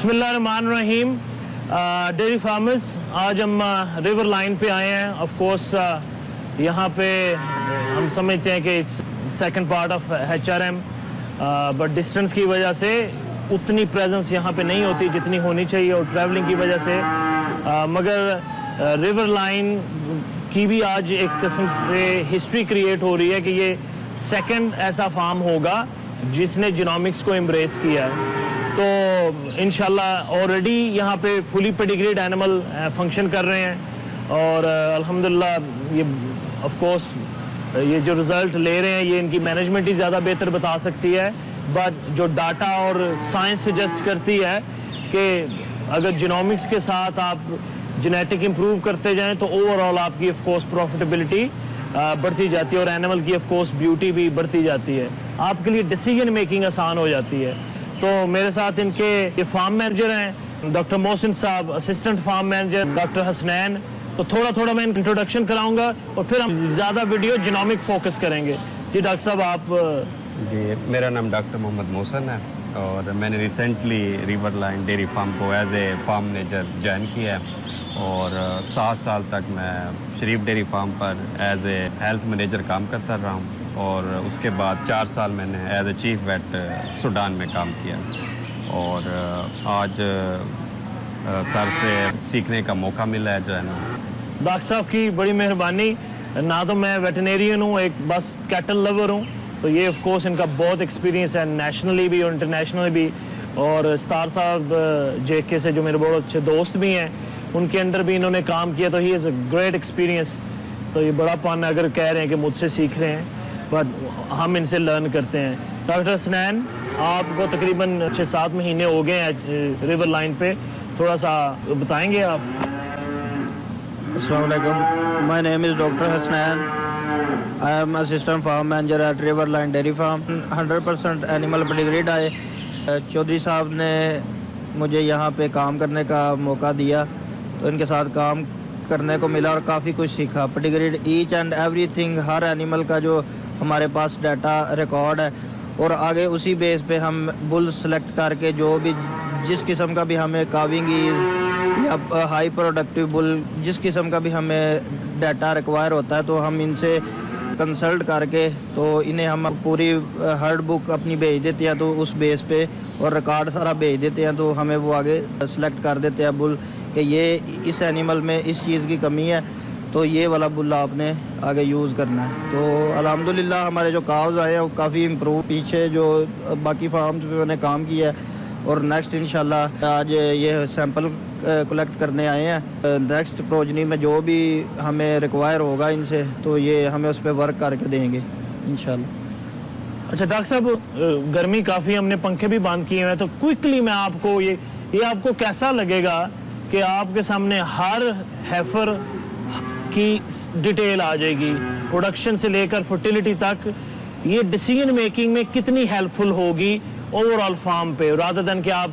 बिस्मिल्लाहिर्रहमानिर्रहीम। Dairy farmers, आज हम रिवर लाइन पे आए हैं। ऑफ कोर्स यहाँ पे हम समझते हैं कि second part of HRM, but distance की वजह से उतनी प्रेजेंस यहाँ पे नहीं होती जितनी होनी चाहिए, और ट्रैवलिंग की वजह से मगर रिवर लाइन की भी आज एक किस्म से हिस्ट्री क्रिएट हो रही है कि ये सेकंड ऐसा फार्म होगा जिसने जीनोमिक्स को एम्ब्रेस किया है। तो इंशाल्लाह ऑलरेडी यहाँ पे फुली पेडिग्रीड एनिमल फंक्शन कर रहे हैं, और अल्हम्दुलिल्लाह ये ऑफ कोर्स ये जो रिज़ल्ट ले रहे हैं ये इनकी मैनेजमेंट ही ज़्यादा बेहतर बता सकती है। बट जो डाटा और साइंस सजेस्ट करती है कि अगर जीनोमिक्स के साथ आप जेनेटिक इम्प्रूव करते जाएं तो ओवरऑल आपकी ऑफ कोर्स प्रॉफिटेबिलिटी बढ़ती जाती है, और एनिमल की ऑफ कोर्स ब्यूटी भी बढ़ती जाती है। आपके लिए डिसीजन मेकिंग आसान हो जाती है। तो मेरे साथ इनके ये फार्म मैनेजर हैं doctor Mohsin sahab, assistant farm manager doctor Hasnain. तो थोड़ा थोड़ा मैं इंट्रोडक्शन कराऊंगा और फिर हम ज़्यादा वीडियो जीनोमिक फोकस करेंगे। जी डॉक्टर साहब आप। जी, मेरा नाम डॉक्टर मोहम्मद मोहसिन है और मैंने recently river line dairy farm को as a farm manager join किया है, और 7 साल तक मैं शरीफ डेयरी फार्म पर एज ए हेल्थ मैनेजर काम करता रहा हूँ, और उसके बाद 4 साल मैंने as a chief vet Sudan में काम किया। और आज सर से सीखने का मौका मिला है जो है ना। डॉक्टर साहब की बड़ी मेहरबानी। ना तो मैं वेटरनेरियन हूँ, एक बस कैटल लवर हूँ, तो ये ऑफ कोर्स इनका बहुत एक्सपीरियंस है नेशनली भी और इंटरनेशनली भी। और स्टार साहब JK से जो मेरे बहुत अच्छे दोस्त भी हैं, उनके अंडर भी इन्होंने काम किया, तो he is a great experience. तो ये बड़ा पान अगर कह रहे हैं कि मुझसे सीख रहे हैं, बट हम इनसे लर्न करते हैं। डॉक्टर हसनैन, आपको तकरीबन 6-7 महीने हो गए हैं रिवर लाइन पे, थोड़ा सा बताएंगे आप? अस्सलाम वालेकुम, my name is doctor Hasnain. I am assistant farm manager at river line dairy farm. 100% animal pedigreed आए। चौधरी साहब ने मुझे यहाँ पे काम करने का मौका दिया, तो इनके साथ काम करने को मिला और काफ़ी कुछ सीखा। पेडिग्रीड ईच एंड एवरीथिंग, हर एनिमल का जो हमारे पास डाटा रिकॉर्ड है, और आगे उसी बेस पे हम बुल सेलेक्ट करके जो भी जिस किस्म का भी हमें काविंग या हाई प्रोडक्टिव बुल जिस किस्म का भी हमें डाटा रिक्वायर होता है, तो हम इनसे कंसल्ट करके तो इन्हें हम पूरी हर्ड बुक अपनी भेज देते हैं, तो उस बेस पे और रिकॉर्ड सारा भेज देते हैं, तो हमें वो आगे सेलेक्ट कर देते हैं बुल कि ये इस एनिमल में इस चीज़ की कमी है, तो ये वाला बुल आपने आगे यूज़ करना है। तो अल्हम्दुलिल्लाह हमारे जो काव्स आए हैं वो काफ़ी इम्प्रूव, पीछे जो बाकी फार्म्स पे मैंने काम किया है, और नेक्स्ट इंशाल्लाह आज ये सैंपल कलेक्ट करने आए हैं। नेक्स्ट प्रोजनी में जो भी हमें रिक्वायर होगा इनसे, तो ये हमें उस पर वर्क करके देंगे इंशाल्लाह। अच्छा डॉक्टर साहब, गर्मी काफ़ी, हमने पंखे भी बंद किए हुए हैं, तो क्विकली मैं आपको ये आपको कैसा लगेगा कि आपके सामने हर हेफर की डिटेल आ जाएगी, प्रोडक्शन से लेकर फर्टिलिटी तक। ये डिसीजन मेकिंग में कितनी हेल्पफुल होगी ओवरऑल फार्म पे, रादर देन कि आप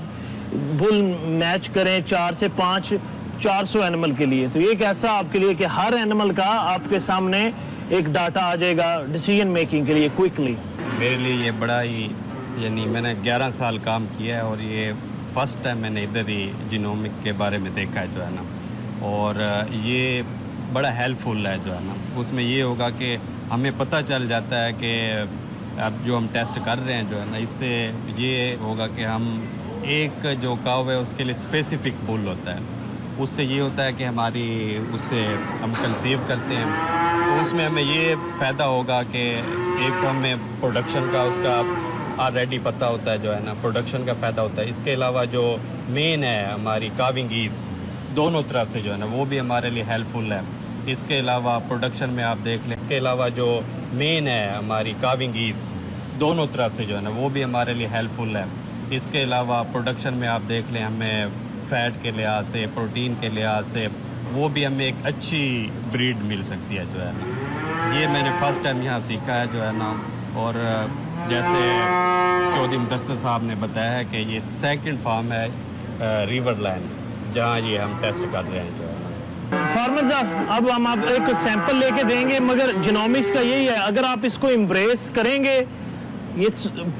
बुल मैच करें 4 से 5 400 एनिमल के लिए। तो ये कैसा आपके लिए कि हर एनिमल का आपके सामने एक डाटा आ जाएगा डिसीजन मेकिंग के लिए क्विकली? मेरे लिए ये बड़ा ही, यानी मैंने 11 साल काम किया है, और ये फर्स्ट टाइम मैंने इधर ही जीनोमिक के बारे में देखा है जो है ना, और ये बड़ा हेल्पफुल है जो है ना। उसमें ये होगा कि हमें पता चल जाता है कि अब जो हम टेस्ट कर रहे हैं जो है ना, इससे ये होगा कि हम एक जो काव है उसके लिए स्पेसिफिक बुल होता है, उससे ये होता है कि हमारी उससे हम कंसीव करते हैं, तो उसमें हमें ये फ़ायदा होगा कि एक तो हमें प्रोडक्शन का उसका ऑलरेडी पता होता है जो है ना, प्रोडक्शन का फ़ायदा होता है। इसके अलावा जो मेन है हमारी काविंग ईज दोनों तरफ से जो है ना, वो भी हमारे लिए हेल्पफुल है। इसके अलावा प्रोडक्शन में आप देख लें, इसके अलावा जो मेन है हमारी काविंग ईज दोनों तरफ से जो है ना, वो भी हमारे लिए हेल्पफुल है। इसके अलावा प्रोडक्शन में आप देख लें, हमें फ़ैट के लिहाज से, प्रोटीन के लिहाज से, वो भी हमें एक अच्छी ब्रीड मिल सकती है जो है ना। ये मैंने फ़र्स्ट टाइम यहाँ सीखा है जो है ना। और जैसे चौधरी मुदस्सिर साहब ने बताया है कि ये सेकंड फार्म है रिवर लाइन जहाँ ये हम टेस्ट कर रहे हैं जो है ना। फार्मर साहब, अब हम आप एक सैंपल लेके देंगे, मगर जीनोमिक्स का यही है, अगर आप इसको एम्ब्रेस करेंगे ये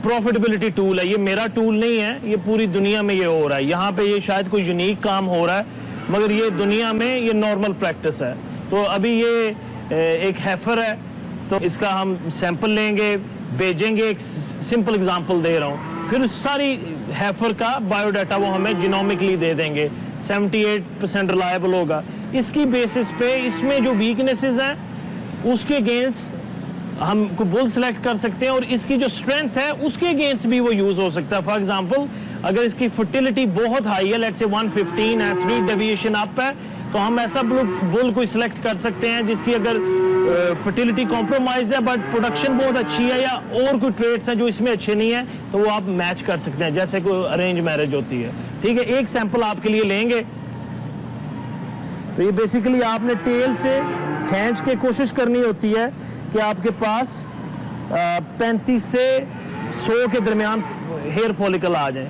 प्रॉफिटेबिलिटी टूल है, ये मेरा टूल नहीं है, ये पूरी दुनिया में ये हो रहा है। यहाँ पे ये शायद कोई यूनिक काम हो रहा है, मगर ये दुनिया में ये नॉर्मल प्रैक्टिस है। तो अभी ये एक हैफर है, तो इसका हम सैंपल लेंगे, भेजेंगे। एक सिंपल एग्जांपल दे रहा हूँ, फिर सारी हैफर का बायोडाटा वो हमें जीनोमिकली दे देंगे, 78% रिलायबल होगा। इसकी बेसिस पे इसमें जो वीकनेसेस हैं उसके अगेंस्ट हम को बुल सेलेक्ट कर सकते हैं, और इसकी जो स्ट्रेंथ है उसके अगेंस्ट भी वो यूज हो सकता है। फॉर एग्जांपल अगर इसकी फर्टिलिटी बहुत हाई है, लेट्स से 115 है, 3 डेविएशन अप है, तो हम ऐसा बुल कोई सिलेक्ट कर सकते हैं जिसकी अगर फर्टिलिटी कॉम्प्रोमाइज है बट प्रोडक्शन बहुत अच्छी है, या और कोई ट्रेड्स हैं जो इसमें अच्छे नहीं है, तो वो आप मैच कर सकते हैं, जैसे कोई अरेंज मैरिज होती है। ठीक है, एक सैंपल आपके लिए लेंगे। तो ये बेसिकली आपने टेल से खींच के कोशिश करनी होती है कि आपके पास 35 से 100 के दरमियान हेयर फॉलिकल आ जाए।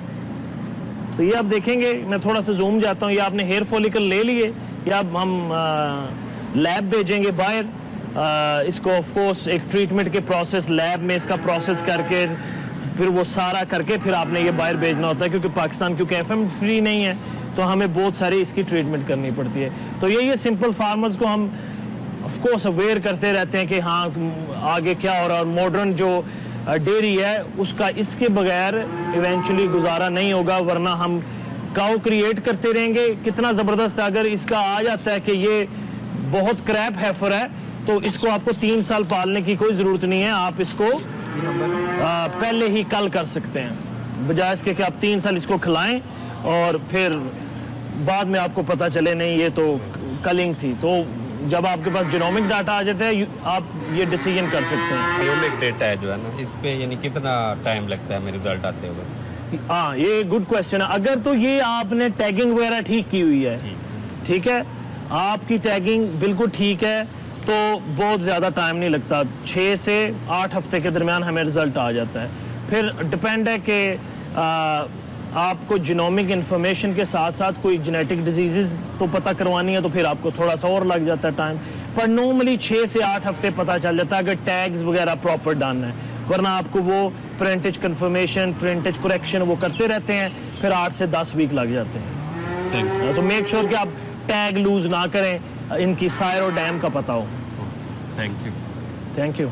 तो ये आप देखेंगे, मैं थोड़ा सा जूम जाता हूँ, ये आपने हेयर फॉलिकल ले लिए, या हम लैब भेजेंगे बाहर। इसको ऑफ कोर्स एक ट्रीटमेंट के प्रोसेस, लैब में इसका प्रोसेस करके फिर वो सारा करके फिर आपने ये बाहर भेजना होता है, क्योंकि पाकिस्तान क्योंकि FM फ्री नहीं है, तो हमें बहुत सारी इसकी ट्रीटमेंट करनी पड़ती है। तो ये सिंपल फार्मर्स को हम ऑफ कोर्स अवेयर करते रहते हैं कि हाँ आगे क्या हो रहा है। और मॉडर्न जो डेयरी है उसका इसके बगैर इवेंचुअली गुजारा नहीं होगा, वरना हम काउ क्रिएट करते रहेंगे। कितना ज़बरदस्त अगर इसका आ जाता है कि ये बहुत क्रैप हैफर है, तो इसको आपको 3 साल पालने की कोई ज़रूरत नहीं है, आप इसको पहले ही कल कर सकते हैं, बजाय इसके कि आप 3 साल इसको खिलाएं और फिर बाद में आपको पता चले नहीं ये तो कलिंग थी। तो जब आपके पास जीनोमिक डाटा आ जाता है, आप ये डिसीजन कर सकते हैं। जीनोमिक डेटा है जो है ना, इस पे यानी कितना टाइम लगता है मेरे रिजल्ट आते हुए? हाँ, ये गुड क्वेश्चन है। अगर तो ये आपने टैगिंग वगैरह ठीक की हुई है, ठीक है, आपकी टैगिंग बिल्कुल ठीक है, तो बहुत ज़्यादा टाइम नहीं लगता, 6 से 8 हफ्ते के दरमियान हमें रिजल्ट आ जाता है। फिर डिपेंड है कि आपको जीनोमिक इंफॉर्मेशन के साथ साथ कोई जेनेटिक डिजीज़ तो पता करवानी है, तो फिर आपको थोड़ा सा और लग जाता है टाइम, पर नॉर्मली 6 से 8 हफ्ते पता चल जाता है अगर टैग्स वगैरह प्रॉपर डन है। वरना आपको वो प्रिंटेज कन्फर्मेशन, प्रिंटेज करेक्शन वो करते रहते हैं, फिर 8 से 10 वीक लग जाते हैं। तो मेक श्योर कि आप टैग लूज ना करें, इनकी सायर और डैम का पता हो। Thank you. Thank you.